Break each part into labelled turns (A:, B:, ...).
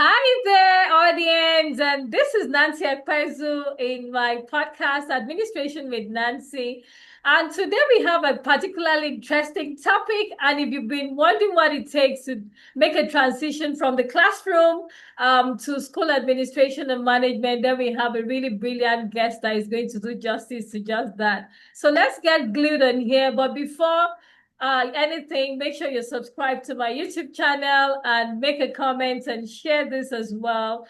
A: Hi there, audience, and this is Nancy Ekpezu in my podcast, Administration with Nancy. And today we have a particularly interesting topic. And if you've been wondering what it takes to make a transition from the classroom to school administration and management, then we have a really brilliant guest that is going to do justice to just that. So let's get glued on here. But before anything, make sure you subscribe to my YouTube channel and make a comment and share this as well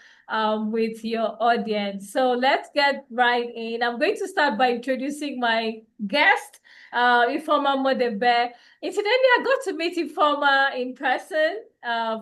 A: with your audience. So let's get right in. I'm going to start by introducing my guest, Ifeoma Modebe. Incidentally, I got to meet Ifeoma in person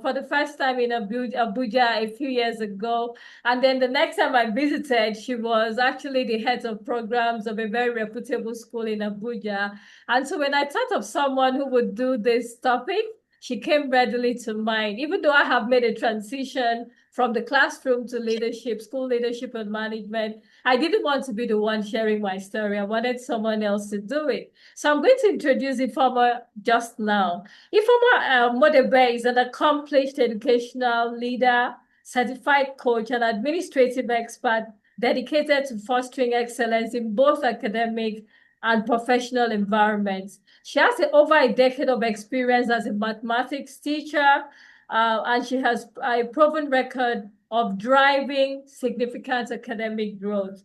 A: for the first time in Abuja a few years ago. And then the next time I visited, she was actually the head of programs of a very reputable school in Abuja. And so when I thought of someone who would do this topic, she came readily to mind. Even though I have made a transition from the classroom to leadership, school leadership and management, I didn't want to be the one sharing my story. I wanted someone else to do it. So I'm going to introduce Ifeoma just now. Ifeoma Modebe is an accomplished educational leader, certified coach, and administrative expert dedicated to fostering excellence in both academic and professional environments. She has over a decade of experience as a mathematics teacher, and she has a proven record of driving significant academic growth.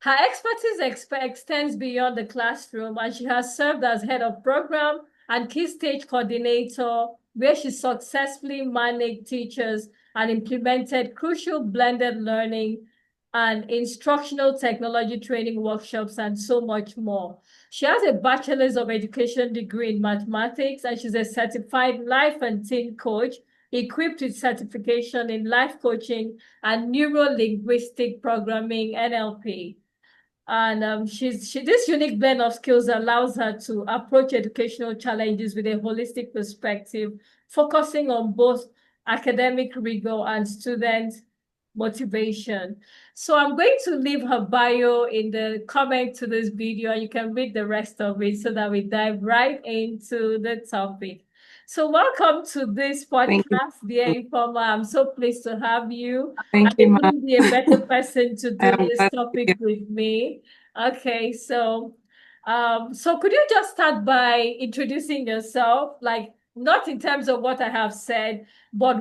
A: Her expertise extends beyond the classroom, and she has served as head of program and key stage coordinator, where she successfully managed teachers and implemented crucial blended learning and instructional technology training workshops, and so much more. She has a bachelor's of education degree in mathematics, and she's a certified life and teen coach, equipped with certification in life coaching and neuro-linguistic programming, NLP. And this unique blend of skills allows her to approach educational challenges with a holistic perspective, focusing on both academic rigor and student motivation. So I'm going to leave her bio in the comment to this video, and you can read the rest of it so that we dive right into the topic. So welcome to this
B: Thank you.
A: podcast, dear Ifeoma. I'm so pleased to have you.
B: Thank
A: And
B: you,
A: there
B: ma'am.
A: couldn't be a better person to
B: I
A: do
B: am
A: this
B: glad to be
A: topic
B: here.
A: with me. Okay, so could you just start by introducing yourself, like not in terms of what I have said, but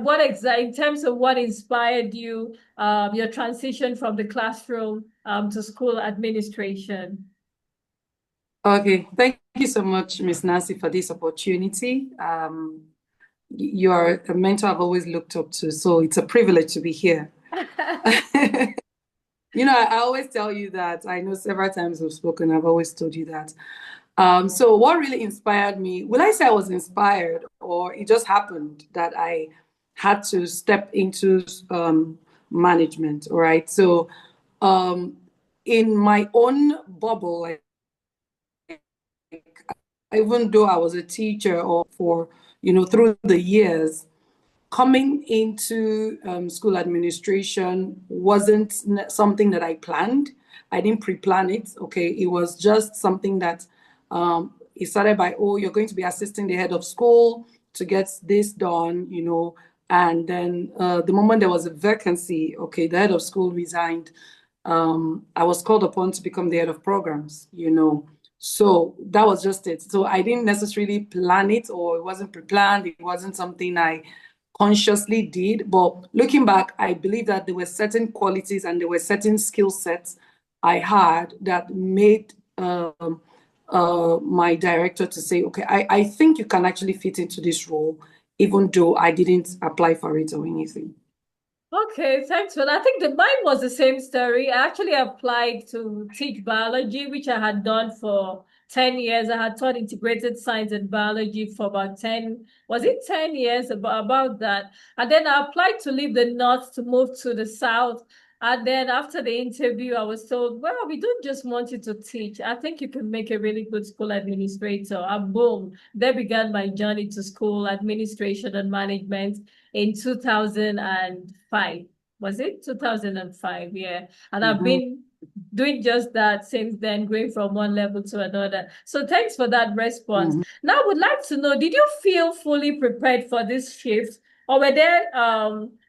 A: in terms of what inspired you, your transition from the classroom to school administration?
B: Okay, thank you so much, Miss Nancy, for this opportunity. You are a mentor I've always looked up to, so it's a privilege to be here. I always tell you that. I know several times we've spoken, I've always told you that. So what really inspired me, will I say I was inspired, or it just happened that I had to step into management, all right? So um, in my own bubble, even though I was a teacher or for, through the years, coming into school administration wasn't something that I planned. I didn't pre-plan it. Okay, it was just something that it started by, oh, you're going to be assisting the head of school to get this done, and then the moment there was a vacancy, okay, the head of school resigned. I was called upon to become the head of programs. So that was just it. So I didn't necessarily plan it, or it wasn't pre-planned. It wasn't something I consciously did. But looking back, I believe that there were certain qualities and there were certain skill sets I had that made my director to say, okay, I think you can actually fit into this role, even though I didn't apply for it or anything.
A: Okay, thanks for that. I think the mine was the same story. I actually applied to teach biology, which I had done for 10 years. I had taught integrated science and biology for about 10, was it 10 years about that? And then I applied to leave the north to move to the south. And then after the interview, I was told, well, we don't just want you to teach. I think you can make a really good school administrator. And boom, there began my journey to school administration and management in 2005. Was it 2005? Yeah. And I've
B: Mhm.
A: been doing just that since then, going from one level to another. So thanks for that response.
B: Mhm.
A: Now, I would like to know, did you feel fully prepared for this shift Or were there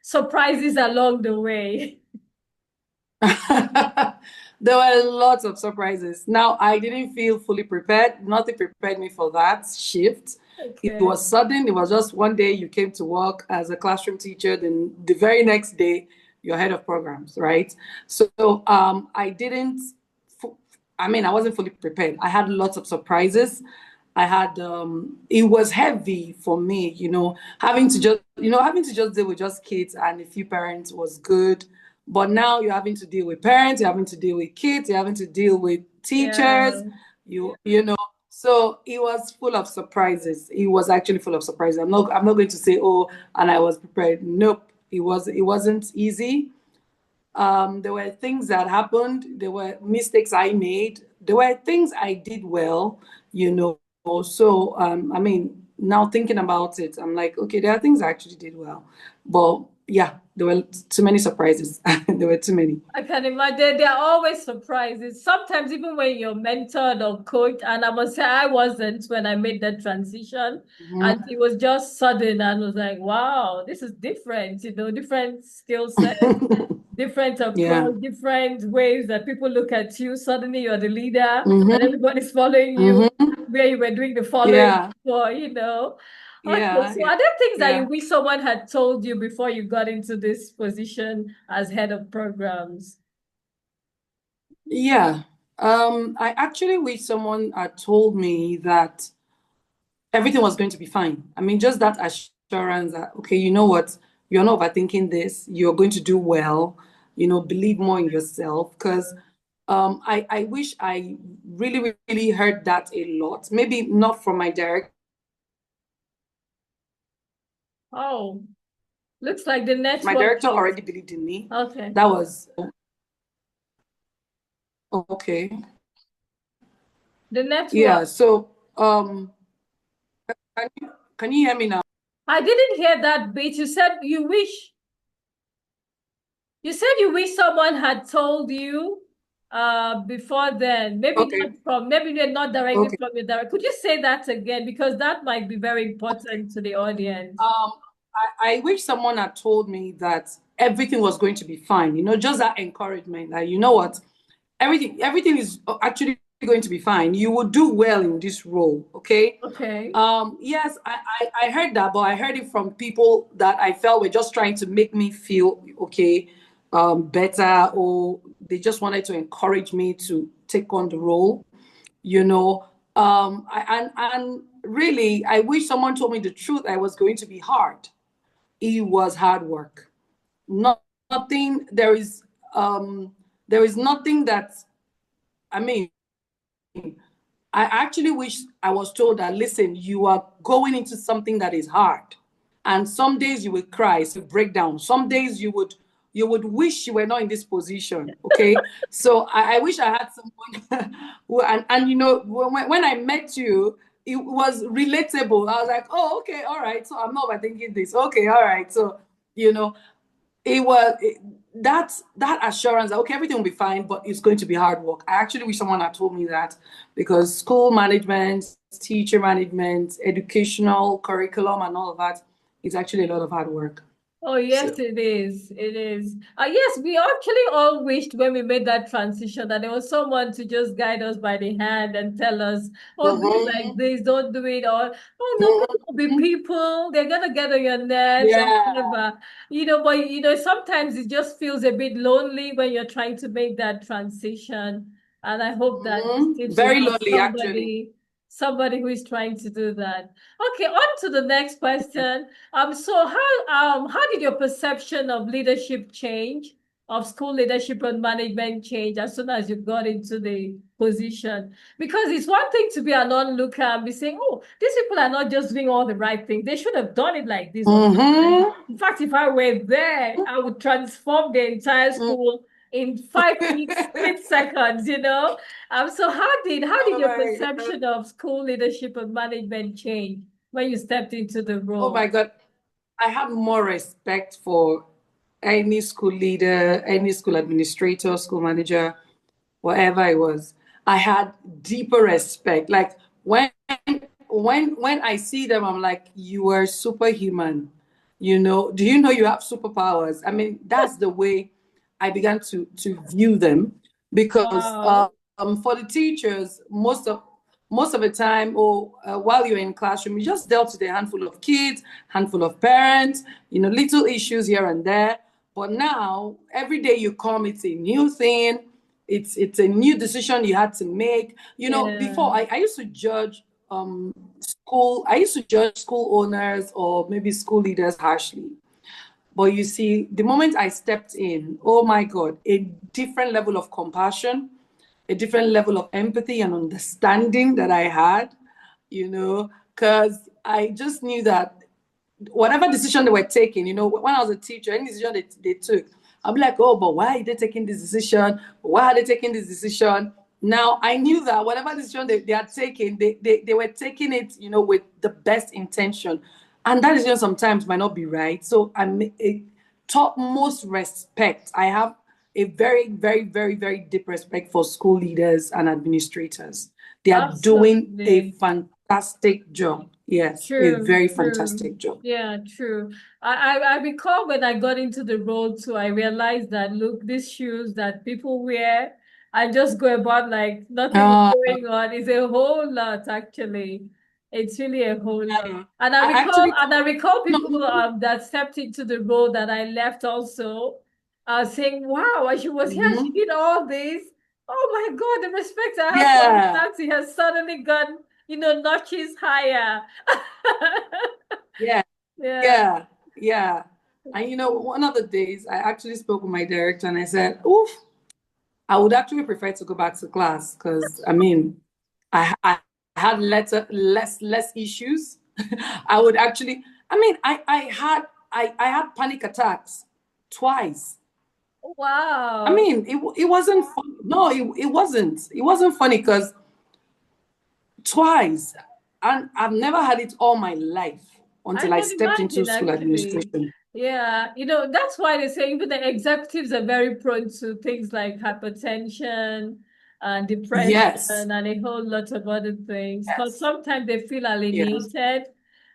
A: surprises along the way?
B: There were lots of surprises. Now, I didn't feel fully prepared. Nothing prepared me for that shift. It
A: Okay.
B: was sudden. It was just one day you came to work as a classroom teacher, then the very next day you're head of programs, right? So I didn't. I mean, I wasn't fully prepared. I had lots of surprises. I had it was heavy for me, having to just deal with just kids and a few parents was good. But now you're having to deal with parents, you're having to deal with kids, you're having to deal with teachers,
A: Yeah.
B: you know. So it was full of surprises. It was actually full of surprises. I'm not going to say, oh, and I was prepared. Nope. It wasn't easy. There were things that happened. There were mistakes I made. There were things I did well, you know. So, I mean, now thinking about it, I'm like, okay, there are things I actually did well. But yeah, there were too many surprises. There were too many.
A: I can imagine there are always surprises. Sometimes even when you're mentored or coached, and I must say I wasn't when I made that transition. And
B: Mhm.
A: it was just sudden and I was like, wow, this is different, different skill set, different
B: Yeah.
A: approach, different ways that people look at you. Suddenly you're the leader and
B: Hmm.
A: everybody's following you
B: Hmm.
A: where you were doing the following
B: Yeah.
A: for. Okay,
B: Yeah.
A: so
B: Yeah.
A: are there things that you
B: Yeah.
A: wish someone had told you before you got into this position as head of programs?
B: Yeah. I actually wish someone had told me that everything was going to be fine. I mean, just that assurance that, okay, you know what, you're not overthinking this, you're going to do well, believe more in yourself. Because I wish I really, really heard that a lot. Maybe not from my director.
A: Oh, looks like the
B: My
A: network
B: director
A: is
B: already believed in me.
A: okay.
B: That was okay.
A: The network.
B: Yeah. So, can you hear me now?
A: I didn't hear that bit. You said you wish someone had told you before then.
B: Okay.
A: Maybe not directly
B: Okay.
A: from your direct. Could you say that again? Because that might be very important to the audience.
B: Um, I wish someone had told me that everything was going to be fine. Just that encouragement that you know what, everything is actually going to be fine. You will do well in this role. Okay.
A: Okay.
B: Yes, I heard that, but I heard it from people that I felt were just trying to make me feel okay, better, or they just wanted to encourage me to take on the role you know and really I wish someone told me the truth. I was going to be hard. It was hard work. Nothing there is nothing that I mean I actually wish I was told that, listen, you are going into something that is hard. And some days you will cry, so break down. Some days you would wish you were not in this position. Okay. So I wish I had someone who, and when I met you, it was relatable. I was like, oh, okay, all right. So I'm not overthinking this. Okay, all right. So, you know, it was that assurance that okay, everything will be fine, but it's going to be hard work. I actually wish someone had told me that, because school management, teacher management, educational curriculum, and all of that is actually a lot of hard work.
A: Oh, yes,
B: So,
A: it is. It is. Yes, we actually all wished when we made that transition that there was someone to just guide us by the hand and tell us, oh, do it like
B: mhm,
A: this, don't do it. Or, oh, no, people will be
B: mhm.
A: people. They're going to get on your nerves and
B: Yeah.
A: whatever. But, sometimes it just feels a bit lonely when you're trying to make that transition. And I hope that the states will
B: Very
A: have
B: lonely, actually.
A: somebody who is trying to do that. Okay, on to the next question. So how did your perception of leadership change, of school leadership and management change as soon as you got into the position? Because it's one thing to be an onlooker and be saying, oh, these people are not just doing all the right things. They should have done it like this or something.
B: Mm-hmm.
A: In fact, if I were there, I would transform the entire school in 5 minutes, split seconds, So how did
B: Oh
A: your
B: my God.
A: perception of school leadership and management change when you stepped into the
B: Oh
A: role?
B: my God. I have more respect for any school leader, any school administrator, school manager, whatever it was. I had deeper respect. Like when I see them, I'm like, you are superhuman. Do you know you have superpowers? I mean, that's the way I began to view them, because
A: Wow.
B: for the teachers, most of the time, or while you're in classroom, you just dealt with a handful of kids, handful of parents, little issues here and there. But now, every day you come, it's a new thing. It's a new decision you had to make.
A: Yeah.
B: Before, I used to judge school. I used to judge school owners or maybe school leaders harshly. But you see, the moment I stepped in, oh my God, a different level of compassion, a different level of empathy and understanding that I had, because I just knew that whatever decision they were taking, when I was a teacher, any decision they took, I'll be like, oh, but why are they taking this decision? Why are they taking this decision? Now, I knew that whatever decision they are taking, they were taking it, with the best intention. And that decision sometimes might not be right. So it taught most respect. I have a very, very, very, very deep respect for school leaders and administrators. They are doing a
A: Absolutely.
B: fantastic job. Yes, a
A: True,
B: very
A: true.
B: fantastic job.
A: Yeah, true. I recall when I got into the role too, I realized that look, these shoes that people wear and just go about like nothing is
B: Uh,
A: going on is a whole lot actually. It's really a whole lot.
B: I
A: And I recall
B: actually,
A: and I recall
B: no,
A: people that stepped into the role that I left also saying, wow, when she was here, she
B: mhm.
A: did all this. Oh my God, the respect I have for Miss
B: Yeah,
A: Nancy has suddenly gone, notches higher.
B: yeah,
A: Yeah.
B: yeah, yeah. And one of the days I actually spoke with my director and I said, oof, I would actually prefer to go back to class because I mean, I had less issues. I would actually, I mean, I had panic attacks twice. I
A: Wow.
B: mean, it wasn't fun. No, it wasn't. It wasn't funny because twice, and I've never had it all my life
A: I
B: until I
A: can
B: stepped into
A: imagine
B: school
A: actually.
B: administration.
A: Yeah, that's why they say even the executives are very prone to things like hypertension and depression
B: Yes,
A: and a whole lot of other things. Because
B: yes,
A: sometimes they feel
B: yes,
A: alienated,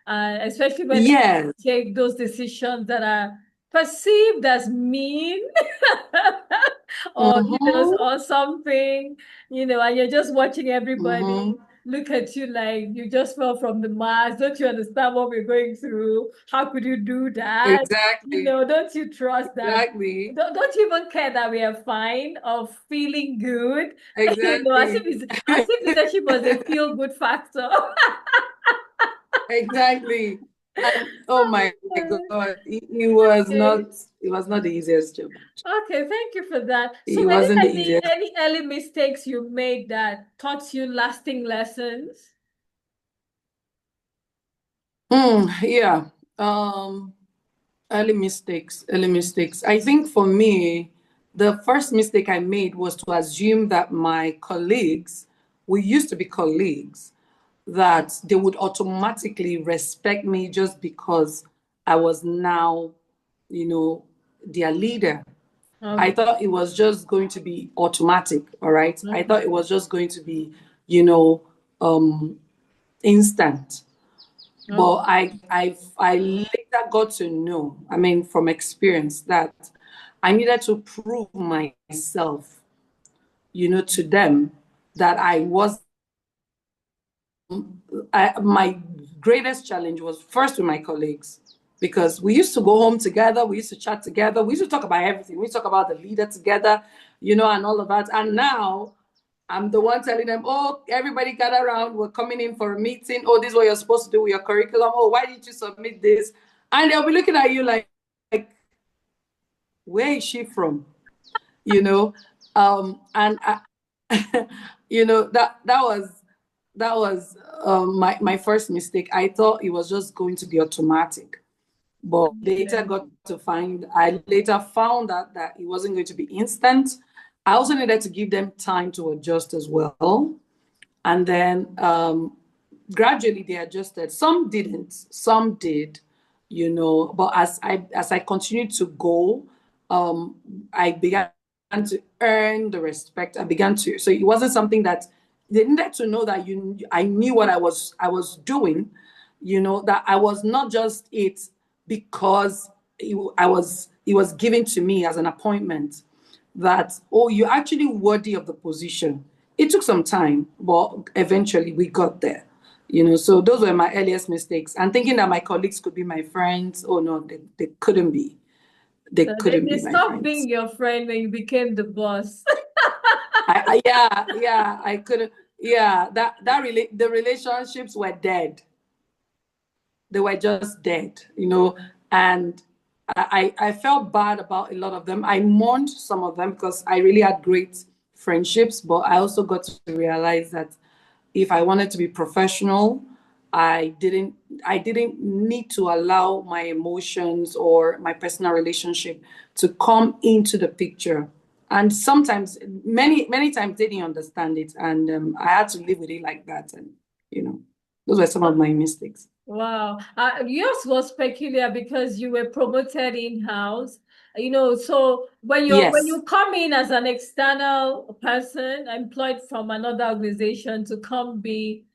A: especially when they
B: yes.
A: take those decisions that are perceived as mean or
B: Mm-hmm,
A: or something, and you're just watching everybody
B: mm-hmm.
A: look at you like you just fell from the Mars. Don't you understand what we're going through? How could you do that?
B: Exactly,
A: Don't you trust that?
B: exactly,
A: Don't you even care that we are fine or feeling good?
B: exactly,
A: as if leadership was a feel good factor.
B: exactly. And oh my God, it was not the easiest job.
A: Okay, thank you for that. So
B: It
A: were there
B: wasn't the
A: any
B: easiest.
A: any early mistakes you made that taught you lasting lessons?
B: Yeah. Um, early mistakes. I think for me, the first mistake I made was to assume that my colleagues, we used to be colleagues, that they would automatically respect me just because I was now, you know, their leader. I
A: Okay.
B: thought it was just going to be automatic, all right? I thought it
A: Okay.
B: was just going to be, you know, instant. But
A: Okay.
B: I later got to know, I mean, from experience, that I needed to prove myself, to them, that my greatest challenge was first with my colleagues, because we used to go home together, we used to chat together, we used to talk about everything. We used to talk about the leader together, and all of that. And now I'm the one telling them, oh, everybody gather around, we're coming in for a meeting. Oh, this is what you're supposed to do with your curriculum. Oh, why didn't you submit this? And they'll be looking at you like where is she from? And that was my first mistake. I thought it was just going to be automatic, but
A: Yeah.
B: I later found out that it wasn't going to be instant. I also needed to give them time to adjust as well. And then gradually they adjusted. Some didn't, some did, but as I continued to go, I began to earn the respect. So it wasn't something that they needed to know, that I knew what I was doing, that I was not just it because it was given to me as an appointment that, oh, you're actually worthy of the position. It took some time, but eventually we got there. So those were my earliest mistakes. And thinking that my colleagues could be my friends, oh no, they couldn't be. They
A: So
B: couldn't
A: they
B: be my
A: stopped
B: friends.
A: being your friend when you became the boss.
B: Yeah, I couldn't. Yeah, the relationships were dead. They were just dead. And I felt bad about a lot of them. I mourned some of them because I really had great friendships, but I also got to realize that if I wanted to be professional, I didn't I didn't need to allow my emotions or my personal relationship to come into the picture. And sometimes, many times, they didn't understand it, and I had to live with it like that. And those were some of my mistakes.
A: Wow. Yours was peculiar because you were promoted in-house. So when
B: Yes.
A: you come in as an external person employed from another organization to come be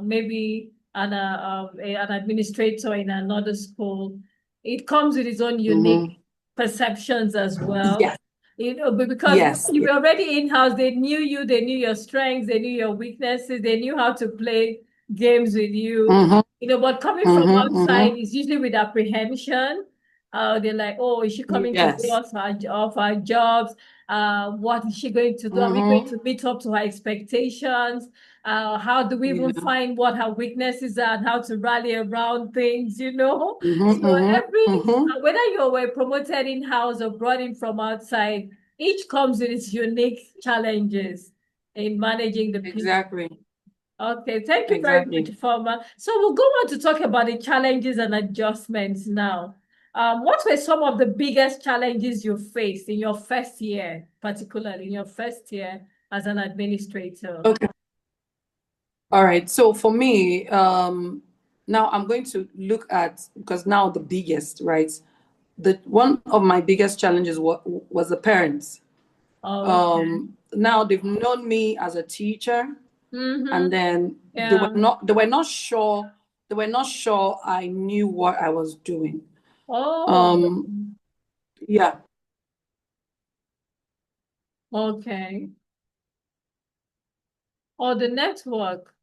A: maybe an administrator in another school, it comes with its own unique
B: Mm-hmm.
A: perceptions as well.
B: Yes.
A: But because
B: Yes.
A: you
B: Yes.
A: were already in-house, they knew you, they knew your strengths, they knew your weaknesses, they knew how to play games with you.
B: Mm-hmm.
A: But coming from
B: Mm-hmm.
A: outside
B: Mm-hmm.
A: is usually with apprehension. They're like, oh, is she coming to lay
B: Yes.
A: off our jobs? What is she going to do? Are we going
B: Mm-hmm.
A: to meet up to her expectations? How do we even
B: Yeah.
A: find what her weaknesses are and how to rally around things?
B: Mm-hmm.
A: So
B: Mm-hmm. Mm-hmm.
A: whether you were promoted in-house or brought in from outside, each comes with its unique challenges in managing the people.
B: Exactly.
A: Okay, thank you very much,
B: Exactly.
A: Ifeoma. So we'll go on to talk about the challenges and adjustments now. What were some of the biggest challenges you faced in your first year, particularly in your first year as an administrator?
B: Okay. All right. So for me, now I'm going to look at, because now the biggest, right? The one of my biggest challenges was the parents.
A: Oh, okay.
B: Now they've known me as a teacher, and
A: Mm-hmm.
B: then
A: Yeah.
B: they were not sure I knew what I was doing.
A: Oh,
B: Um, yeah,
A: okay. Oh, the network.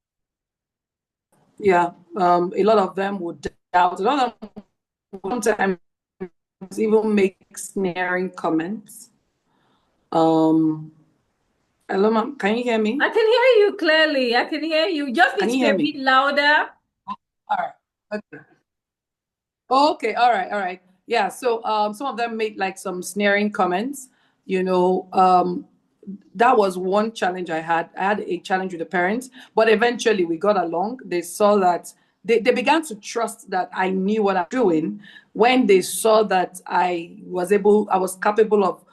B: yeah. A lot of them would doubt. A lot of them would sometimes even make snaring comments. Um, Hello, ma'am. Can you hear me?
A: I can hear you clearly. I can hear you. Just need
B: Can
A: to
B: you
A: be
B: hear
A: a
B: me?
A: bit louder.
B: All right. Okay. Okay. All right. All right. Yeah. So, some of them made like some snaring comments. You know, that was one challenge I had. I had a challenge with the parents, but eventually we got along. They saw that they began to trust that I knew what I'm doing when they saw that I was capable of,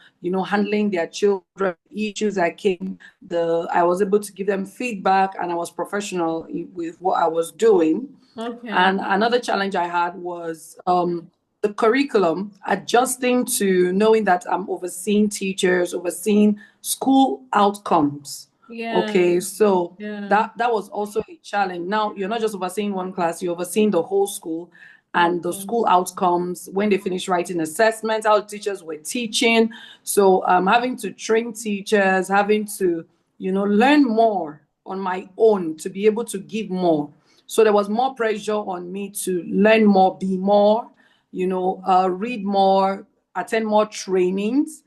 B: handling their children issues that came. I was able to give them feedback, and I was professional with what I was doing.
A: Okay.
B: And another challenge I had was the curriculum, adjusting to knowing that I'm overseeing teachers, overseeing school outcomes.
A: Yeah.
B: Okay, so
A: Yeah.
B: that was also a challenge. Now you're not just overseeing one class, you're overseeing the whole school and the
A: Okay.
B: school outcomes when they finish writing assessments, how teachers were teaching. So having to train teachers, having to, learn more on my own to be able to give more. So there was more pressure on me to learn more, be more, read more, attend more trainings.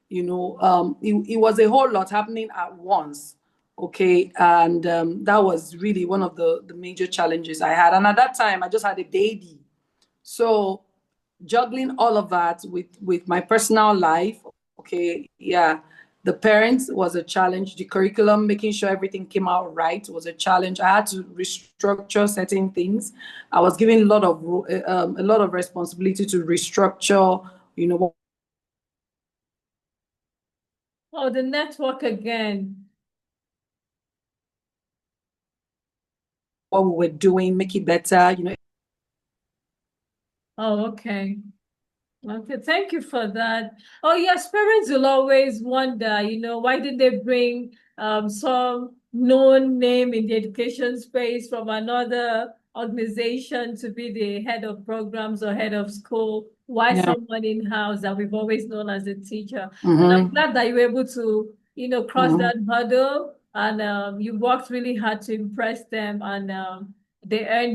B: It was a whole lot happening at once. Okay. And that was really one of the major challenges I had. And at that time, I just had a baby. So juggling all of that with my personal life, okay, yeah, the parents was a challenge. The curriculum, making sure everything came out right, was a challenge. I had to restructure certain things. I was given a lot of responsibility to restructure, what
A: Oh, the network again.
B: we were doing, make it better.
A: Oh, okay. Okay, thank you for that. Oh, yes, parents will always wonder, why did they bring some known name in the education space from another organization to be the head of programs or head of school. Why
B: Yeah.
A: someone in-house that we've always known as a teacher? And I'm
B: Mm-hmm.
A: glad that you were able to, cross
B: Mm-hmm.
A: that hurdle and you worked really hard to impress them and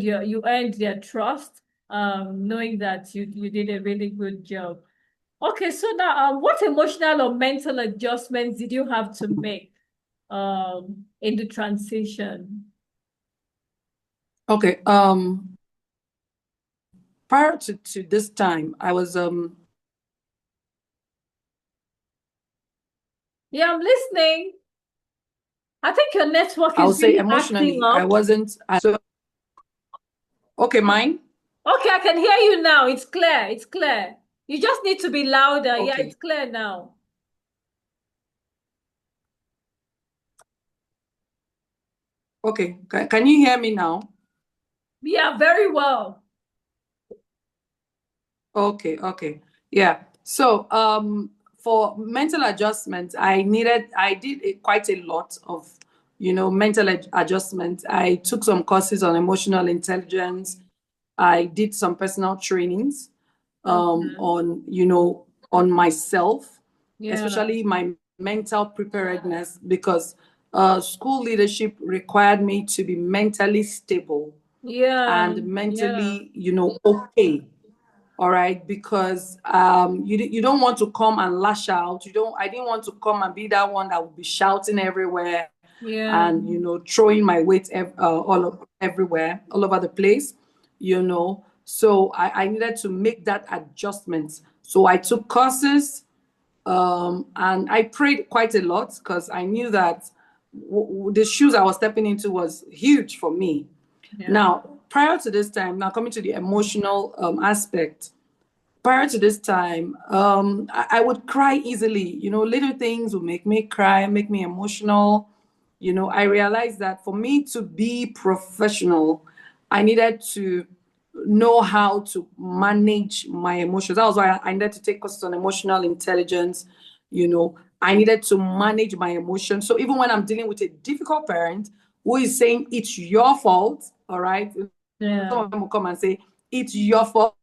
A: you earned their trust, knowing that you did a really good job. Okay, so now what emotional or mental adjustments did you have to make in the transition?
B: Okay. Prior to this time, I was
A: Yeah, I'm listening. I think your network
B: I would
A: is
B: say
A: really acting
B: emotionally, I
A: up.
B: wasn't so okay, mine?
A: Okay, I can hear you now. It's clear. It's clear. You just need to be louder. Yeah,
B: Okay.
A: it's clear now.
B: Okay. Can you hear me now?
A: Yeah, very well.
B: Okay, okay. Yeah. So, for mental adjustment, I did quite a lot of, mental adjustment. I took some courses on emotional intelligence. I did some personal trainings,
A: Okay.
B: on, on myself,
A: Yeah.
B: especially my mental preparedness, because school leadership required me to be mentally stable
A: Yeah.
B: and
A: Yeah.
B: mentally, okay. All right, because you don't want to come and lash out. I didn't want to come and be that one that would be shouting everywhere
A: Yeah.
B: and throwing my weight everywhere, all over the place. So I needed to make that adjustment. So I took courses, and I prayed quite a lot because I knew that the shoes I was stepping into was huge for me.
A: Yeah.
B: Now, prior to this time, now coming to the emotional aspect, prior to this time, I would cry easily. Little things would make me cry, make me emotional. I realized that for me to be professional, I needed to know how to manage my emotions. That was why I needed to take courses on emotional intelligence. I needed to manage my emotions. So even when I'm dealing with a difficult parent who is saying it's your fault, all right, some
A: Yeah.
B: of them will come and say it's your fault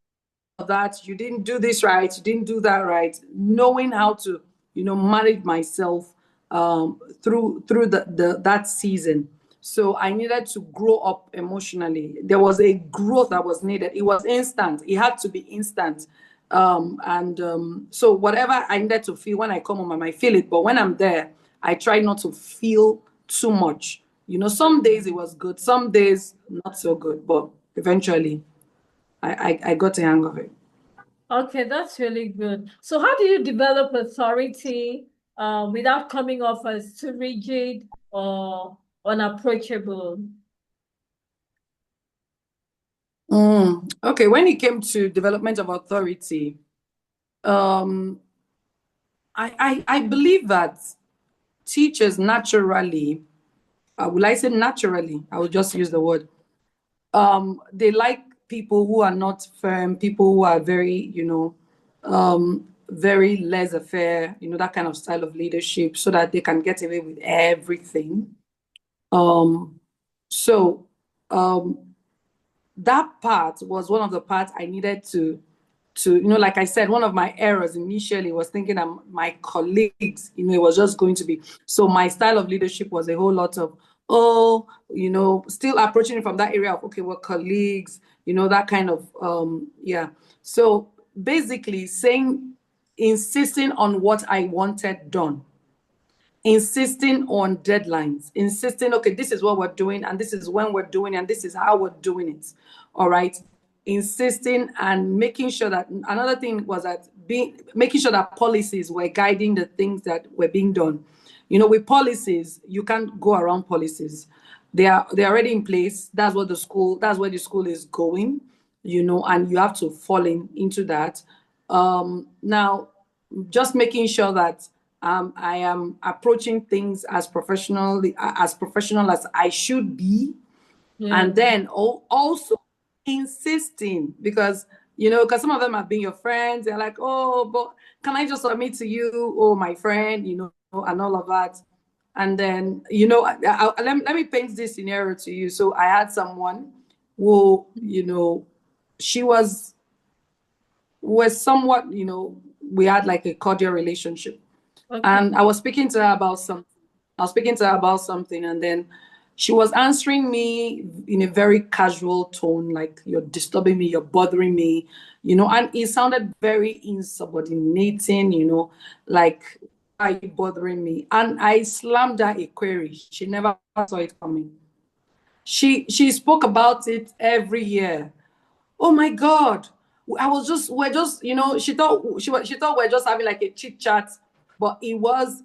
B: that you didn't do this right, you didn't do that right. Knowing how to, manage myself through the that season. So I needed to grow up emotionally. There was a growth that was needed. It was instant. It had to be instant. And so whatever I needed to feel when I come home, I might feel it. But when I'm there, I try not to feel too much. Some days it was good, some days not so good. But eventually, I got the hang of it.
A: Okay, that's really good. So how do you develop authority without coming off as too rigid or unapproachable?
B: Okay, when it came to development of authority, um, I believe that teachers naturally, will I say naturally? I will just use the word. They like people who are not firm, people who are very, very laissez-faire, that kind of style of leadership, so that they can get away with everything. Um, so um, that part was one of the parts I needed to like I said, one of my errors initially was thinking that my colleagues, it was just going to be, so my style of leadership was a whole lot of, oh, still approaching it from that area of, okay, we're colleagues, that kind of, yeah. So basically insisting on what I wanted done, insisting on deadlines, insisting, okay, this is what we're doing, and this is when we're doing it, and this is how we're doing it. All right. Insisting and making sure that another thing was that making sure that policies were guiding the things that were being done. With policies, you can't go around policies. They're already in place. That's where the school is going, and you have to fall into that. Now, just making sure that I am approaching things as professional as I should be,
A: Yeah.
B: and then also insisting, because some of them have been your friends. They're like, oh, but can I just submit to you, oh, my friend, and all of that. And then let me paint this scenario to you. So I had someone. who, she was somewhat, we had like a cordial relationship.
A: Okay.
B: And I was speaking to her about something. And then she was answering me in a very casual tone, like, you're disturbing me, you're bothering me, and it sounded very insubordinating, like, why are you bothering me? And I slammed her a query. She never saw it coming. She spoke about it every year. Oh my God. We're just, she thought we're just having like a chit chat, but it was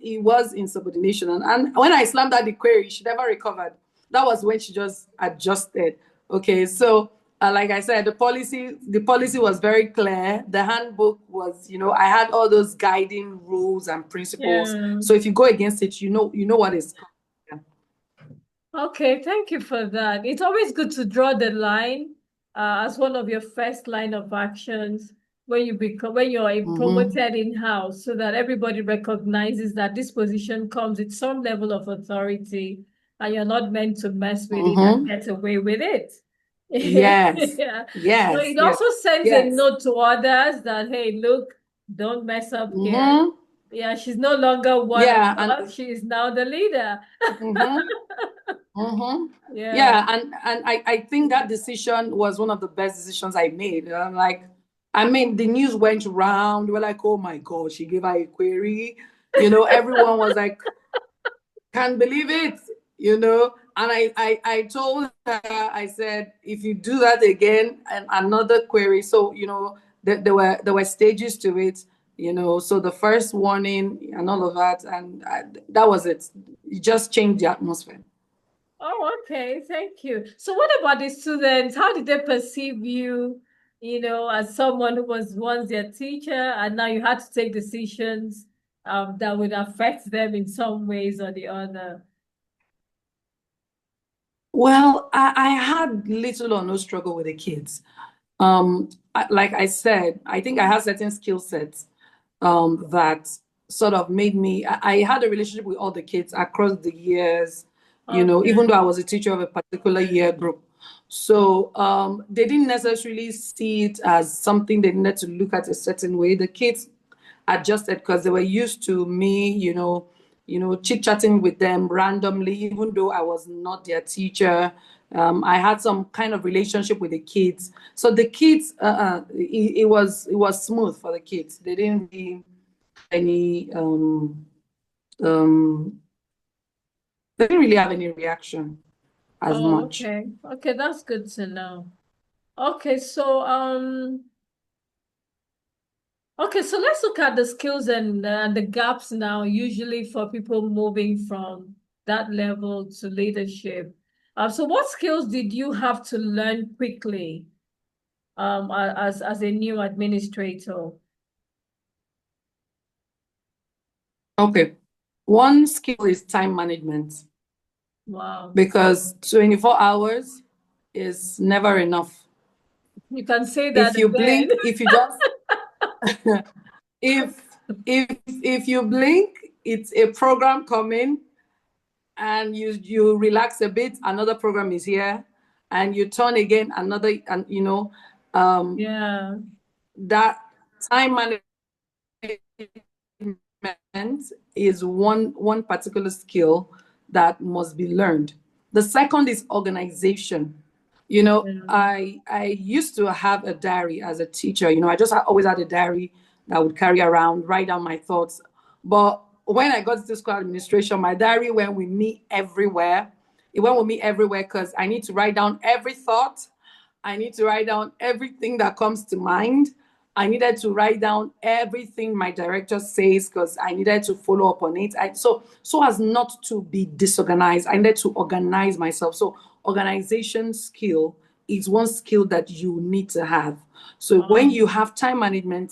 B: insubordination. And when I slammed out the query, she never recovered. That was when she just adjusted. Okay, so like I said, the policy was very clear. The handbook was, I had all those guiding rules and principles.
A: Yeah.
B: So if you go against it, you know what is.
A: Okay, thank you for that. It's always good to draw the line as one of your first line of actions when you're
B: Mm-hmm.
A: promoted in-house, so that everybody recognizes that this position comes with some level of authority and you're not meant to mess with it and
B: Mm-hmm.
A: get away with it.
B: Yes.
A: Yeah. So
B: Yes.
A: it
B: Yes.
A: also sends a
B: Yes.
A: note to others that, hey, look, don't mess up here.
B: Mm-hmm.
A: Yeah, she's no longer one of
B: Yeah, and
A: us. She is now the leader.
B: mm-hmm. Mm-hmm.
A: Yeah.
B: Yeah, and I think that decision was one of the best decisions I made. Like, I mean, the news went round. We were like, oh my God, she gave her a query. Everyone was like, can't believe it. And I told her, I said, if you do that again, and another query. So, there were stages to it. So the first warning and all of that, and that was it. It just changed the atmosphere.
A: Oh, okay. Thank you. So what about the students? How did they perceive you, as someone who was once their teacher and now you had to take decisions that would affect them in some ways or the other?
B: Well, I had little or no struggle with the kids. Like I said, I think I had certain skill sets that sort of made me. I had a relationship with all the kids across the years, even
A: Okay.
B: though I was a teacher of a particular year group. So they didn't necessarily see it as something they needed to look at a certain way. The kids adjusted because they were used to me, chit-chatting with them randomly, even though I was not their teacher. I had some kind of relationship with the kids. So the kids, it was smooth for the kids. They didn't really any um they didn't really have any reaction as
A: Oh,
B: much.
A: okay. Okay, that's good to know. Okay, so let's look at the skills and the gaps now, usually for people moving from that level to leadership. So what skills did you have to learn quickly as a new administrator?
B: Okay. One skill is time management
A: Wow.
B: because 24 hours is never enough.
A: You can say that
B: If you
A: again.
B: blink, if you just if if you blink, it's a program coming, and you relax a bit, another program is here, and you turn again, another, and
A: Yeah.
B: that time management is one particular skill that must be learned. The second is organization.
A: Yeah.
B: I used to have a diary as a teacher. I just always had a diary that I would carry around, write down my thoughts. But when I got into school administration, my diary went with me everywhere. It went with me everywhere because I need to write down every thought. I need to write down everything that comes to mind. I needed to write down everything my director says because I needed to follow up on it. So as not to be disorganized, I needed to organize myself. So organization skill is one skill that you need to have. So when you have time management,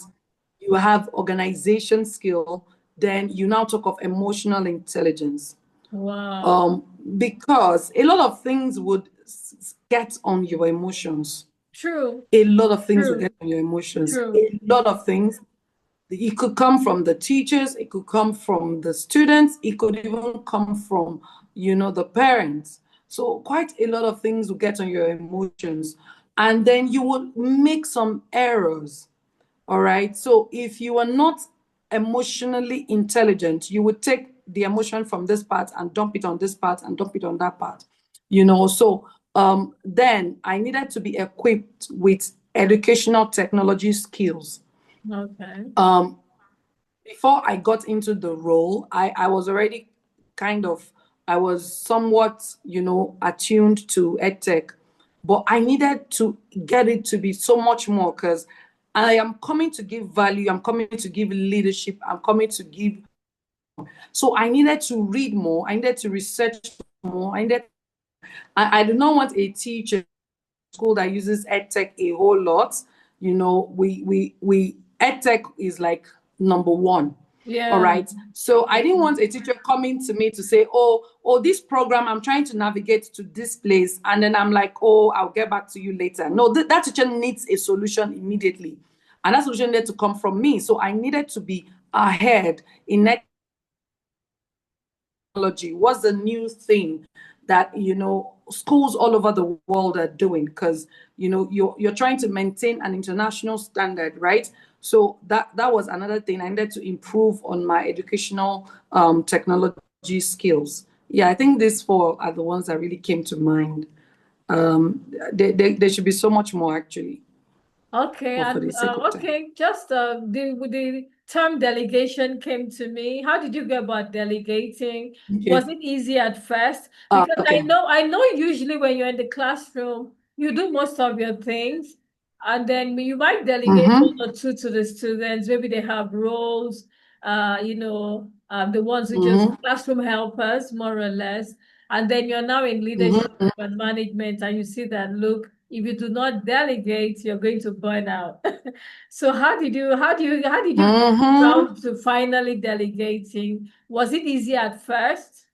B: you have organization skill, then you now talk of emotional intelligence.
A: Wow.
B: Because a lot of things would get on your emotions.
A: True.
B: A lot of things will get
A: True.
B: on your emotions.
A: True.
B: A lot of things. It could come from the teachers, it could come from the students, it could even come from, the parents. So quite a lot of things will get on your emotions, and then you will make some errors. All right. So if you are not emotionally intelligent, you would take the emotion from this part and dump it on this part and dump it on that part. So then I needed to be equipped with educational technology skills.
A: Okay.
B: Before I got into the role, I was already kind of, I was somewhat, attuned to edtech, but I needed to get it to be so much more because I am coming to give value, I'm coming to give leadership, I'm coming to give more. So I needed to read more, I needed to research more, I do not want a teacher school that uses edtech a whole lot. We edtech is like number one. All
A: Yeah.
B: right. So I didn't want a teacher coming to me to say, oh, this program, I'm trying to navigate to this place. And then I'm like, oh, I'll get back to you later. No, that teacher needs a solution immediately. And that solution needed to come from me. So I needed to be ahead in technology. What's the new thing that schools all over the world are doing? Because you're trying to maintain an international standard, right? So that was another thing. I needed to improve on my educational technology skills. Yeah, I think these four are the ones that really came to mind. There should be so much more actually
A: Okay,
B: for
A: and
B: the sake of time.
A: okay, just the term delegation came to me. How did you go about delegating?
B: Okay.
A: Was it easy at first? Because
B: Okay.
A: I know usually when you're in the classroom, you do most of your things, and then you might delegate
B: Mm-hmm.
A: one or two to the students. Maybe they have roles, the ones who just
B: Mm-hmm.
A: classroom helpers, more or less. And then you're now in leadership
B: Mm-hmm.
A: and management, and you see that, look, if you do not delegate, you're going to burn out. So how did you get
B: Mm-hmm.
A: around to finally delegating? Was it easy at first?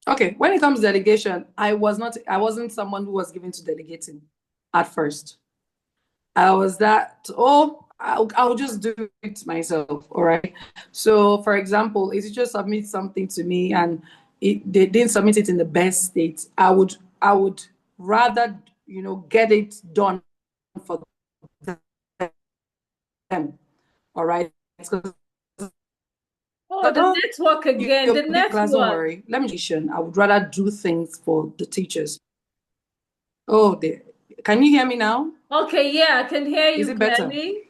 B: Okay, when it comes to delegation, I wasn't someone who was given to delegating at first. I was that, I'll just do it myself. All right. So, for example, if you just submit something to me and they didn't submit it in the best state, I would rather, get it done for them. All right. Because,
A: Oh, the
B: oh,
A: network again,
B: you're
A: the
B: a big class, don't
A: network.
B: worry. I would rather do things for the teachers. Oh, can you hear me now?
A: Okay, yeah, I can hear
B: Is
A: you
B: it better?
A: clearly.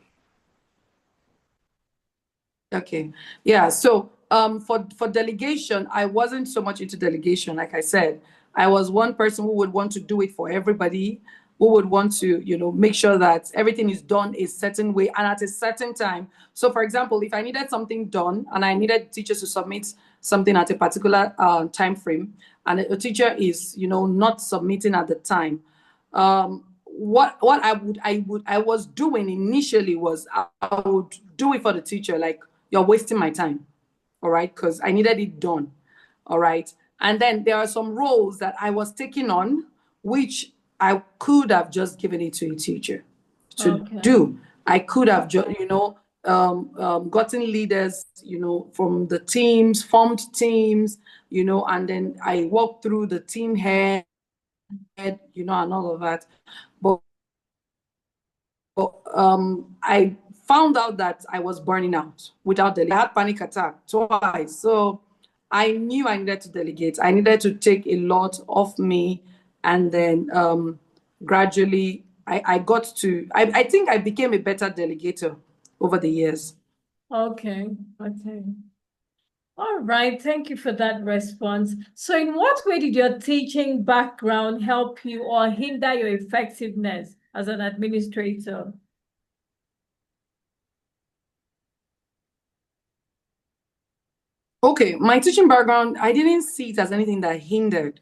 B: Okay. Yeah. So for delegation, I wasn't so much into delegation. Like I said, I was one person who would want to do it for everybody, who would want to, make sure that everything is done a certain way and at a certain time. So for example, if I needed something done and I needed teachers to submit something at a particular time frame, and a teacher is, not submitting at the time, what I was doing initially was I would do it for the teacher, like, you're wasting my time, all right, because I needed it done, all right. And then there are some roles that I was taking on which I could have just given it to a teacher to
A: Okay.
B: do. I could have just, gotten leaders, from the teams, formed teams, and then I walked through the team head, and all of that. But I found out that I was burning out without delegation. I had panic attack twice. So I knew I needed to delegate. I needed to take a lot off me. And then gradually I think I became a better delegator over the years.
A: Okay. Okay. All right. Thank you for that response. So, in what way did your teaching background help you or hinder your effectiveness as an administrator?
B: Okay, my teaching background, I didn't see it as anything that hindered.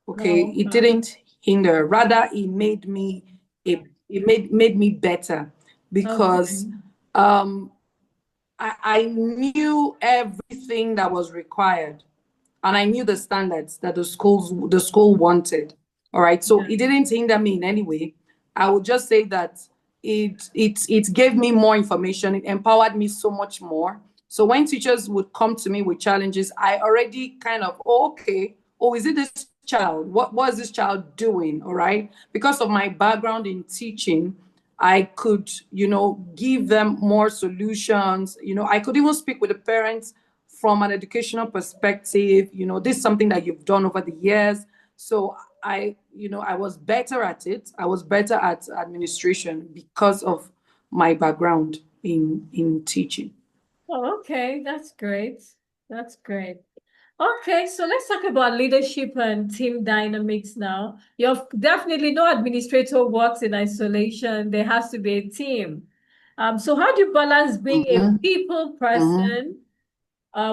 B: Okay,
A: No.
B: it didn't hinder. Rather, it made me better because
A: Okay.
B: um, I knew everything that was required, and I knew the standards that the school wanted. All right, so
A: Yeah.
B: it didn't hinder me in any way. I would just say that it gave me more information. It empowered me so much more So when teachers would come to me with challenges, I already kind of, oh, okay, oh, is it this child? What is this child doing? All right. Because of my background in teaching, I could, give them more solutions. I could even speak with the parents from an educational perspective. This is something that you've done over the years. So I was better at it. I was better at administration because of my background in teaching.
A: Oh, okay, that's great. That's great. Okay, so let's talk about leadership and team dynamics now. You've definitely no administrator works in isolation. There has to be a team. So how do you balance being a
B: Mm-hmm.
A: people
B: Mm-hmm.
A: person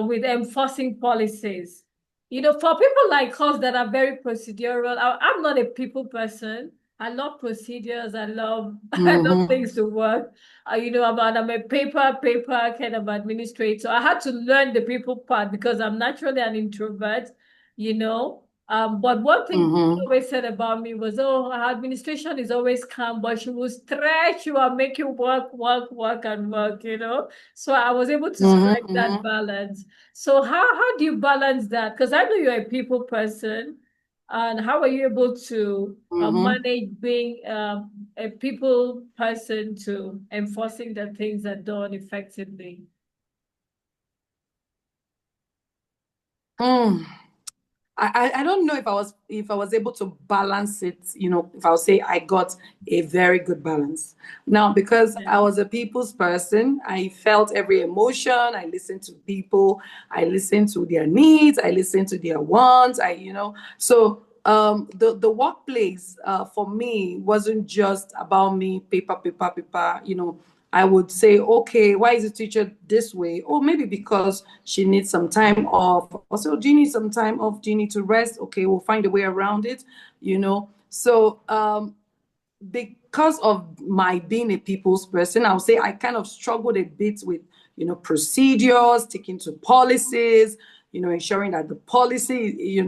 A: with enforcing policies? For people like us that are very procedural, I'm not a people person. I love procedures. I love I love
B: Mm-hmm.
A: things to work. I'm a paper kind of administrator. I had to learn the people part because I'm naturally an introvert. You know. But one thing she
B: Mm-hmm.
A: always said about me was, "Oh, her administration is always calm, but she will stretch you and make you work, work, work, and work." So I was able to strike that
B: Mm-hmm.
A: balance. So how do you balance that? Because I know you're a people person, and how are you able to
B: Mm-hmm.
A: manage being a people person to enforcing the things that done effectively?
B: Mm. I don't know if I was able to balance it, if I would say I got a very good balance. Now, because
A: Yeah.
B: I was a people's person, I felt every emotion, I listened to people, I listened to their needs, I listened to their wants, so the workplace for me wasn't just about me, paper, paper, paper, I would say, okay, why is the teacher this way? Oh, maybe because she needs some time off. Also, do you need some time off? Do you need to rest? Okay, we'll find a way around it. So because of my being a people's person, I would say I kind of struggled a bit with, procedures, sticking to policies, ensuring that the policy,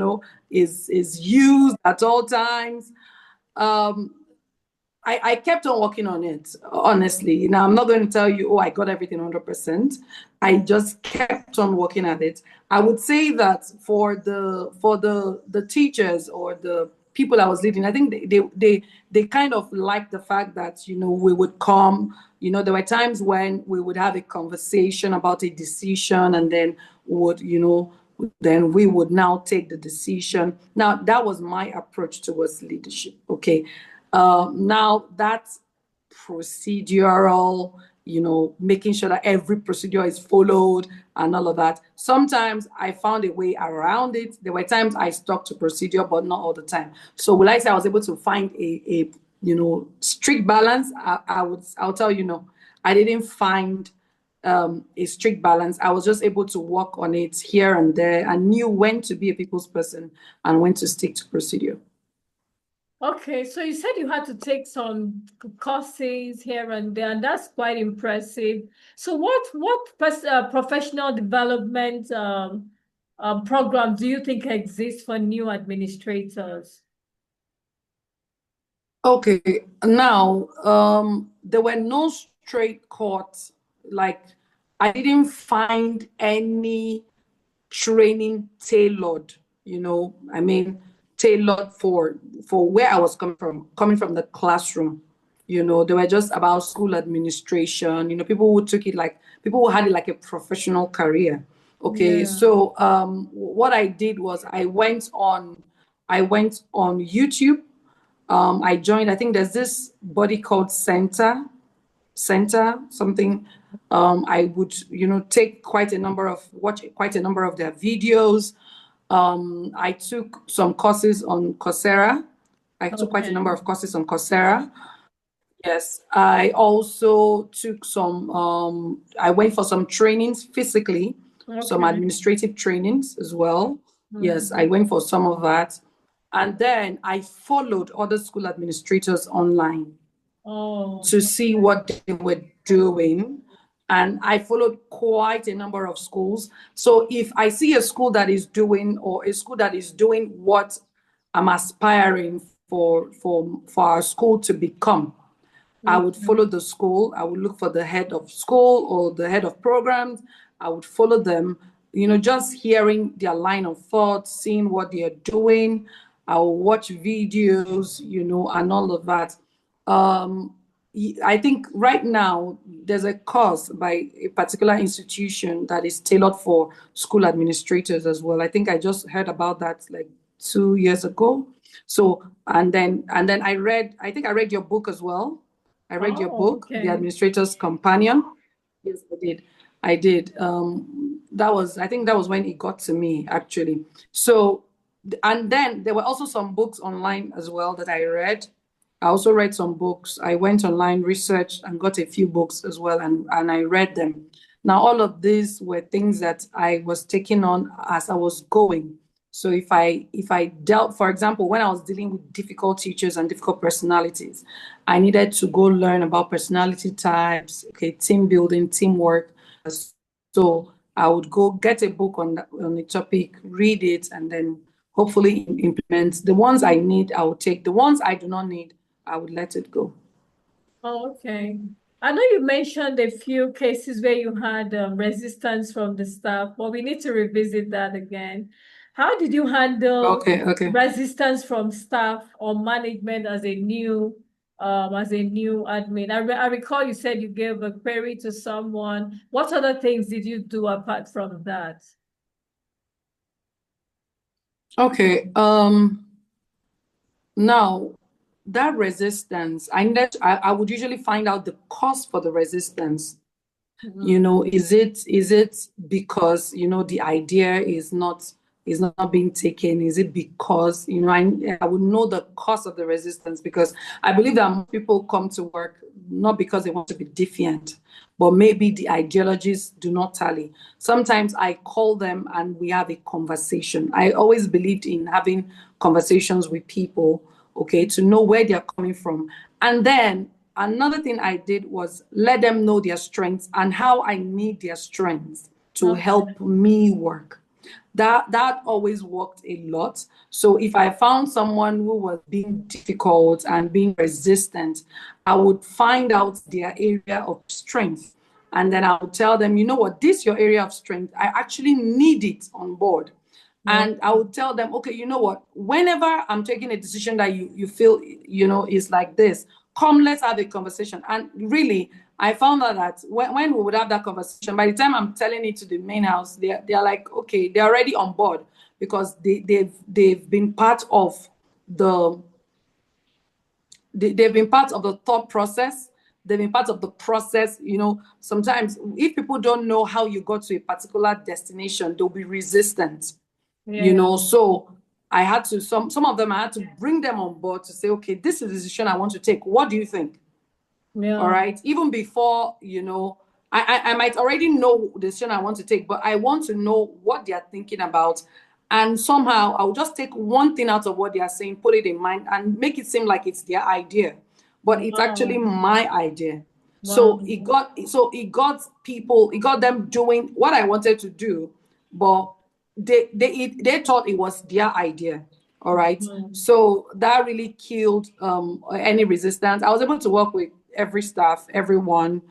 B: is used at all times. Um, I kept on working on it, honestly. Now, I'm not going to tell you, oh, I got everything 100%. I just kept on working at it. I would say that for the teachers or the people I was leading, I think they kind of liked the fact that, we would come, there were times when we would have a conversation about a decision and then then we would now take the decision. Now, that was my approach towards leadership. Okay. Now that's procedural, making sure that every procedure is followed and all of that. Sometimes I found a way around it. There were times I stuck to procedure, but not all the time. So will I say I was able to find a strict balance? I'll tell you no. I didn't find a strict balance. I was just able to work on it here and there and knew when to be a people's person and when to stick to procedure.
A: Okay, so you said you had to take some courses here and there, and that's quite impressive. So what professional development programs do you think exist for new administrators?
B: Okay, now there were no straight cuts. Like I didn't find any training tailored, I mean tailored for where I was coming from the classroom. They were just about school administration, people who took it like people who had it like a professional career. Okay,
A: Yeah.
B: so what I did was I went on YouTube. I joined, I think there's this body called Center, something. I would, take watch quite a number of their videos. I took some courses on Coursera. I took quite a number
A: Okay.
B: of courses on Coursera. Yes, I also took I went for some trainings physically, some
A: Okay.
B: administrative trainings as well. Yes, I
A: Mhm.
B: went for some of that. And then I followed other school administrators online
A: Oh,
B: to see
A: okay.
B: what they were doing. And I followed quite a number of schools. So if I see a school that is doing, or a school that is doing what I'm aspiring for our school to become, I would
A: Okay.
B: follow the school. I would look for the head of school or the head of programs, I would follow them, just hearing their line of thought, seeing what they are doing. I'll watch videos, and all of that. Um, I think right now there's a course by a particular institution that is tailored for school administrators as well. I think I just heard about that like 2 years ago. So, and then I think I read your book as well. I read your
A: Oh,
B: book, The
A: okay.
B: Administrator's Companion. Yes, I did. I did. I think that was when it got to me actually. So, and then there were also some books online as well that I read. I also read some books. I went online, researched, and got a few books as well, and I read them. Now, all of these were things that I was taking on as I was going. So if I dealt, for example, when I was dealing with difficult teachers and difficult personalities, I needed to go learn about personality types, okay, team building, teamwork. So I would go get a book on the topic, read it, and then hopefully implement. The ones I need, I will take. The ones I do not need, I would let it go.
A: Oh, okay. I know you mentioned a few cases where you had resistance from the staff, but we need to revisit that again. How did you handle
B: Okay, okay.
A: resistance from staff or management as a new admin? I recall you said you gave a query to someone. What other things did you do apart from that?
B: Okay. Now that resistance, I would usually find out the cause for the resistance.
A: Mm,
B: Is it because the idea is not being taken? Is it because I would know the cause of the resistance, because I believe that most people come to work not because they want to be defiant, but maybe the ideologies do not tally. Sometimes I call them and we have a conversation. I always believed in having conversations with people, okay, to know where they're coming from. And then another thing I did was let them know their strengths and how I need their strengths to
A: okay.
B: help me work. That always worked a lot. So if I found someone who was being difficult and being resistant, I would find out their area of strength. And then I would tell them, you know what, this is your area of strength. I actually need it on board.
A: Well,
B: And I would tell them, okay, you know what, whenever I'm taking a decision that you feel, is like this, come, let's have a conversation. And really, I found out that when we would have that conversation, by the time I'm telling it to the main house, they're like, okay, they're already on board, because they've been part of the they've been part of the thought process. They've been part of the process. Sometimes if people don't know how you got to a particular destination, they'll be resistant.
A: yeah,
B: So I had to, some of them, I had to bring them on board to say, okay, this is the decision I want to take. What do you think? All
A: yeah.
B: right. Even before, I might already know the decision I want to take, but I want to know what they are thinking about. And somehow I'll just take one thing out of what they are saying, put it in mind, and make it seem like it's their idea. But it's actually
A: Wow.
B: my idea.
A: Wow.
B: It got them doing what I wanted to do, but they thought it was their idea. All right.
A: Mhm.
B: So that really killed any resistance. I was able to work with every staff, everyone.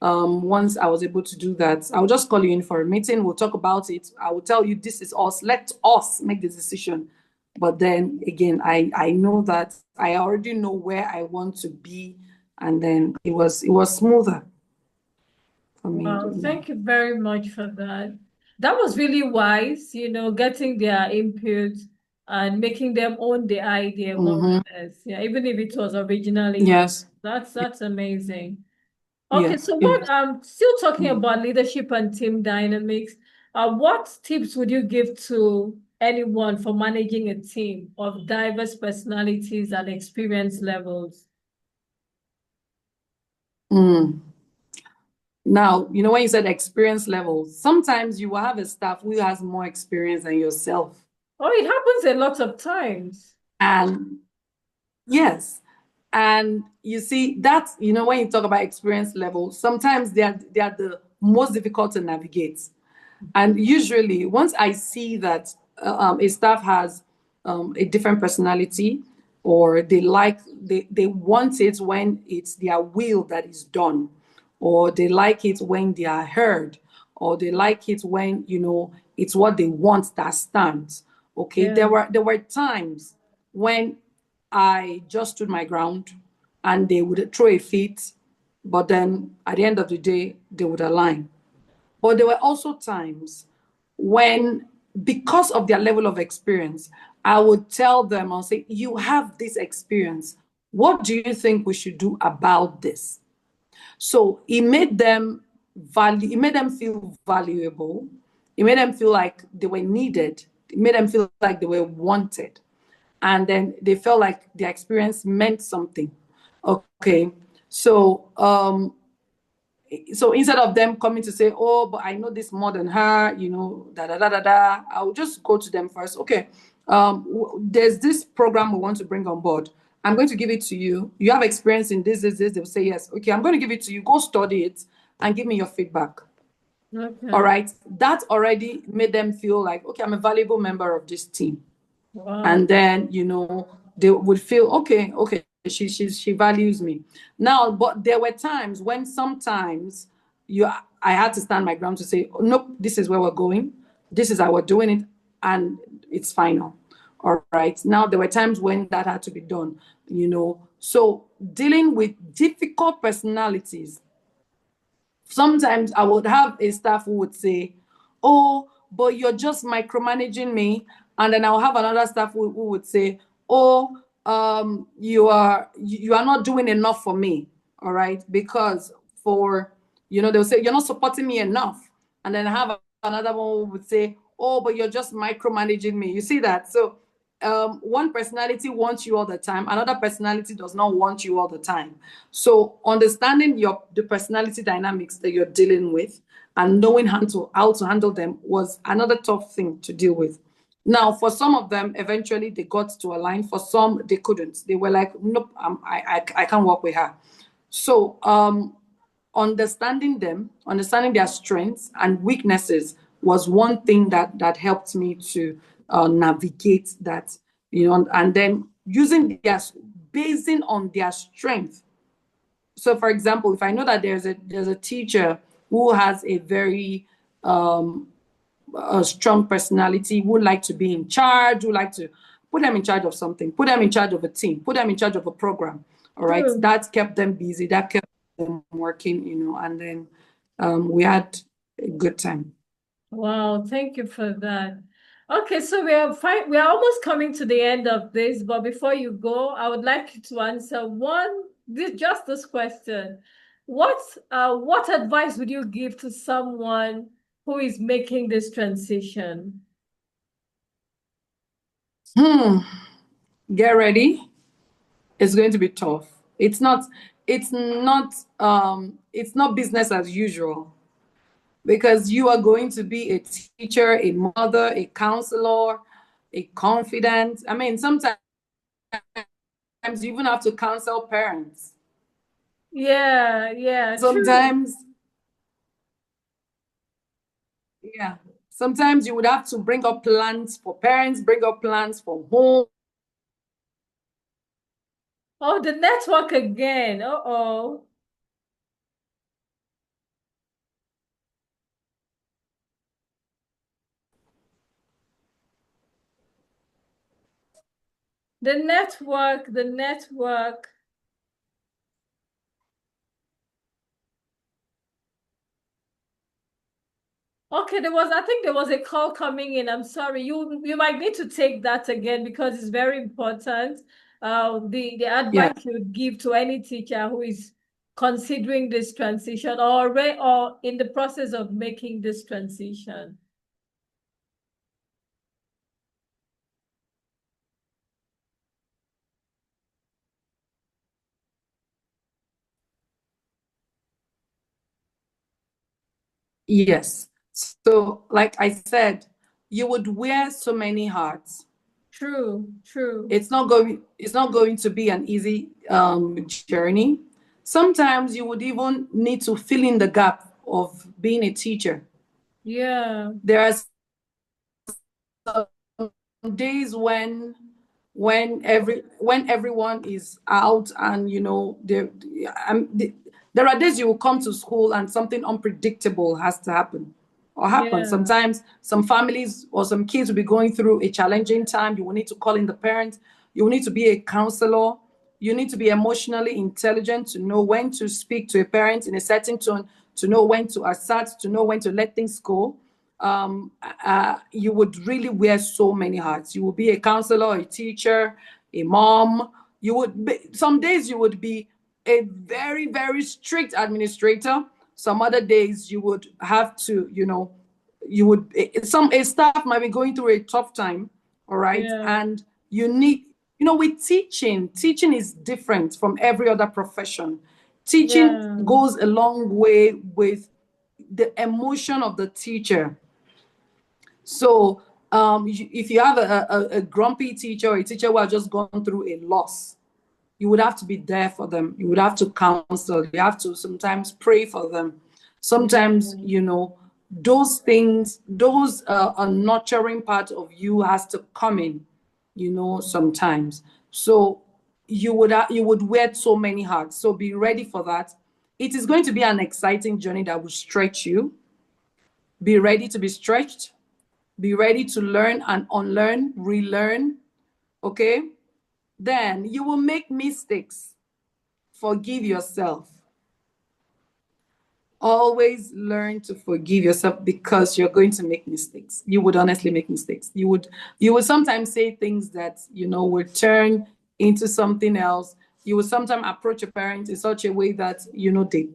B: Once I was able to do that, I'll just call you in for a meeting. We'll talk about it. I will tell you, this is us. Let us make the decision. But then again, I know that I already know where I want to be, and then it was smoother for me
A: Wow,
B: doing that.
A: thank you very much for that. That was really wise, getting their input and making them own the idea more or
B: Mm-hmm.
A: less. Yeah, even if it was originally you.
B: Yes.
A: That's amazing. Okay,
B: Yeah.
A: so what
B: Yes.
A: still talking
B: Mm.
A: about leadership and team dynamics, what tips would you give to anyone for managing a team of diverse personalities and experience levels?
B: Mm. Now, when you said experience level, sometimes you will have a staff who has more experience than yourself.
A: Oh, it happens a lot of times.
B: And yes, and you see that, when you talk about experience level, sometimes they are the most difficult to navigate. And usually, once I see that a staff has a different personality, or they want it when it's their will that is done, or they like it when they are heard, or they like it when, it's what they want that stands. Okay.
A: Yeah.
B: There were times when I just stood my ground and they would throw a fit, but then at the end of the day, they would align. But there were also times when, because of their level of experience, I would tell them, I'll say, you have this experience. What do you think we should do about this? So it made them feel valuable. It made them feel like they were needed. It made them feel like they were wanted. And then they felt like their experience meant something. Okay. So instead of them coming to say, oh, but I know this more than her, da da da da da, I'll just go to them first. Okay, there's this program we want to bring on board. I'm going to give it to you. You have experience in this. They'll say yes. Okay, I'm going to give it to you. Go study it and give me your feedback. All
A: Okay.
B: right. That already made them feel like, okay, I'm a valuable member of this team.
A: Wow.
B: And then they would feel okay, she values me now. But there were times when sometimes I had to stand my ground to say, oh, nope, this is where we're going, this is how we're doing it, and it's final. All right, now there were times when that had to be done. So dealing with difficult personalities, sometimes I would have a staff who would say, oh, but you're just micromanaging me. And then I'll have another staff who would say, oh, you are not doing enough for me. All right. Because they'll say, you're not supporting me enough. And then I have another one who would say, oh, but you're just micromanaging me. You see that? So one personality wants you all the time, another personality does not want you all the time. So understanding the personality dynamics that you're dealing with and knowing how to handle them was another tough thing to deal with. Now, for some of them, eventually they got to align. For some, they couldn't. They were like, nope, I can't work with her. So understanding their strengths and weaknesses was one thing that helped me to navigate that, and then basing on their strength. So, for example, if I know that there's a teacher who has a very a strong personality, would like to be in charge, would like to put them in charge of something, put them in charge of a team, put them in charge of a program. All right.
A: True.
B: That kept them busy, that kept them working, and then we had a good time.
A: Wow, thank you for that. Okay, so we are almost coming to the end of this, but before you go, I would like you to answer just this question. What advice would you give to someone who is making this transition?
B: Get ready. It's going to be tough. It's not business as usual, because you are going to be a teacher, a mother, a counselor, a confidant. I mean, sometimes you even have to counsel parents.
A: Yeah, yeah, true.
B: Sometimes, yeah, sometimes you would have to bring up plans for parents, bring up plans for home.
A: Oh, the network again. Uh-oh. The network. Okay, I think there was a call coming in. I'm sorry. You might need to take that again because it's very important. The
B: Yeah.
A: advice you would give to any teacher who is considering this transition or in the process of making this transition.
B: Yes. So, like I said, you would wear so many hats.
A: True, true.
B: It's not going to be an easy journey. Sometimes you would even need to fill in the gap of being a teacher.
A: Yeah.
B: There are some days when everyone is out, and there are days you will come to school and something unpredictable has to happen. or happen.
A: Yeah.
B: Sometimes some families or some kids will be going through a challenging time. You will need to call in the parent. You will need to be a counselor. You need to be emotionally intelligent to know when to speak to a parent in a certain tone, to know when to assert, to know when to let things go. You would really wear so many hats. You will be a counselor, a teacher, a mom. You would be, some days you would be a very, very strict administrator. Some other days you would have to, you would, some a staff might be going through a tough time, all right?
A: Yeah.
B: And you need, with teaching is different from every other profession. Teaching
A: Yeah.
B: goes a long way with the emotion of the teacher. So if you have a grumpy teacher or a teacher who has just gone through a loss, you would have to be there for them. You would have to counsel. You have to sometimes pray for them.
A: Yeah.
B: Sometimes, those things, those a nurturing part of you has to come in, sometimes. So you would wear so many hats. So be ready for that. It is going to be an exciting journey that will stretch you. Be ready to be stretched. Be ready to learn and unlearn, relearn. Okay? Then you will make mistakes. Forgive yourself. Always learn to forgive yourself because you're going to make mistakes. You would honestly make mistakes. You would sometimes say things that would turn into something else. You would sometimes approach your parents in such a way that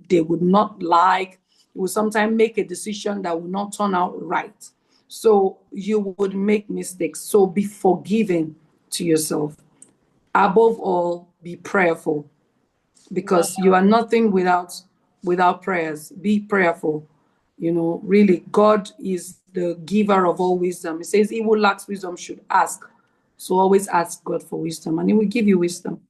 B: they would not like. You would sometimes make a decision that would not turn out right. So you would make mistakes. So be forgiving to yourself. Above all, be prayerful because you are
A: Wow.
B: nothing without prayers. Be prayerful. Really, God is the giver of all wisdom. It says, he who lacks wisdom should ask. So always ask God for wisdom, and he will give you wisdom.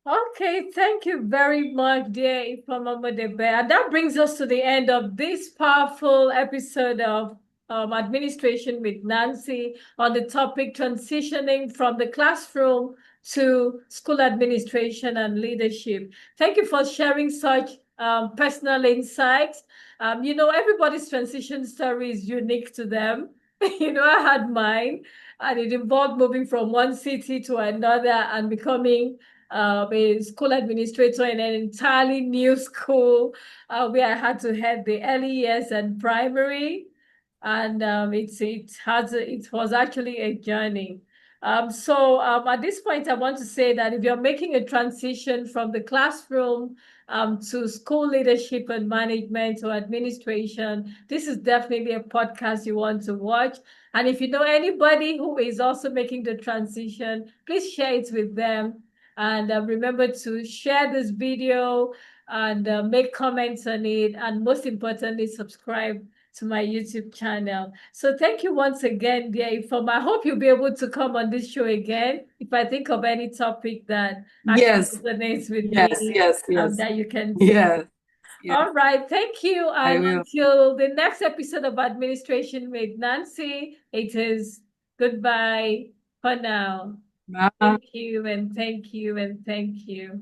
A: Okay, thank you very much, dear Ifeoma Modebe. And that brings us to the end of this powerful episode of Administration with Nancy on the topic transitioning from the classroom to school administration and leadership. Thank you for sharing such personal insights. Everybody's transition story is unique to them. I had mine, and it involved moving from one city to another and becoming a school administrator in an entirely new school where I had to head the early years and primary, and it was actually a journey. So at this point, I want to say that if you're making a transition from the classroom to school leadership and management or administration, this is definitely a podcast you want to watch. And if you know anybody who is also making the transition, please share it with them. And remember to share this video and make comments on it. And most importantly, subscribe to my YouTube channel. So thank you once again, dear Ifeoma. I hope you'll be able to come on this show again. If I think of any topic that actually
B: Yes,
A: resonates with
B: yes,
A: me,
B: yes, yes,
A: that you can take.
B: yes, yes.
A: All right. Thank you.
B: I
A: And
B: will.
A: until the next episode of Administration with Nancy, it is goodbye for now.
B: Bye.
A: Thank you and thank you and thank you.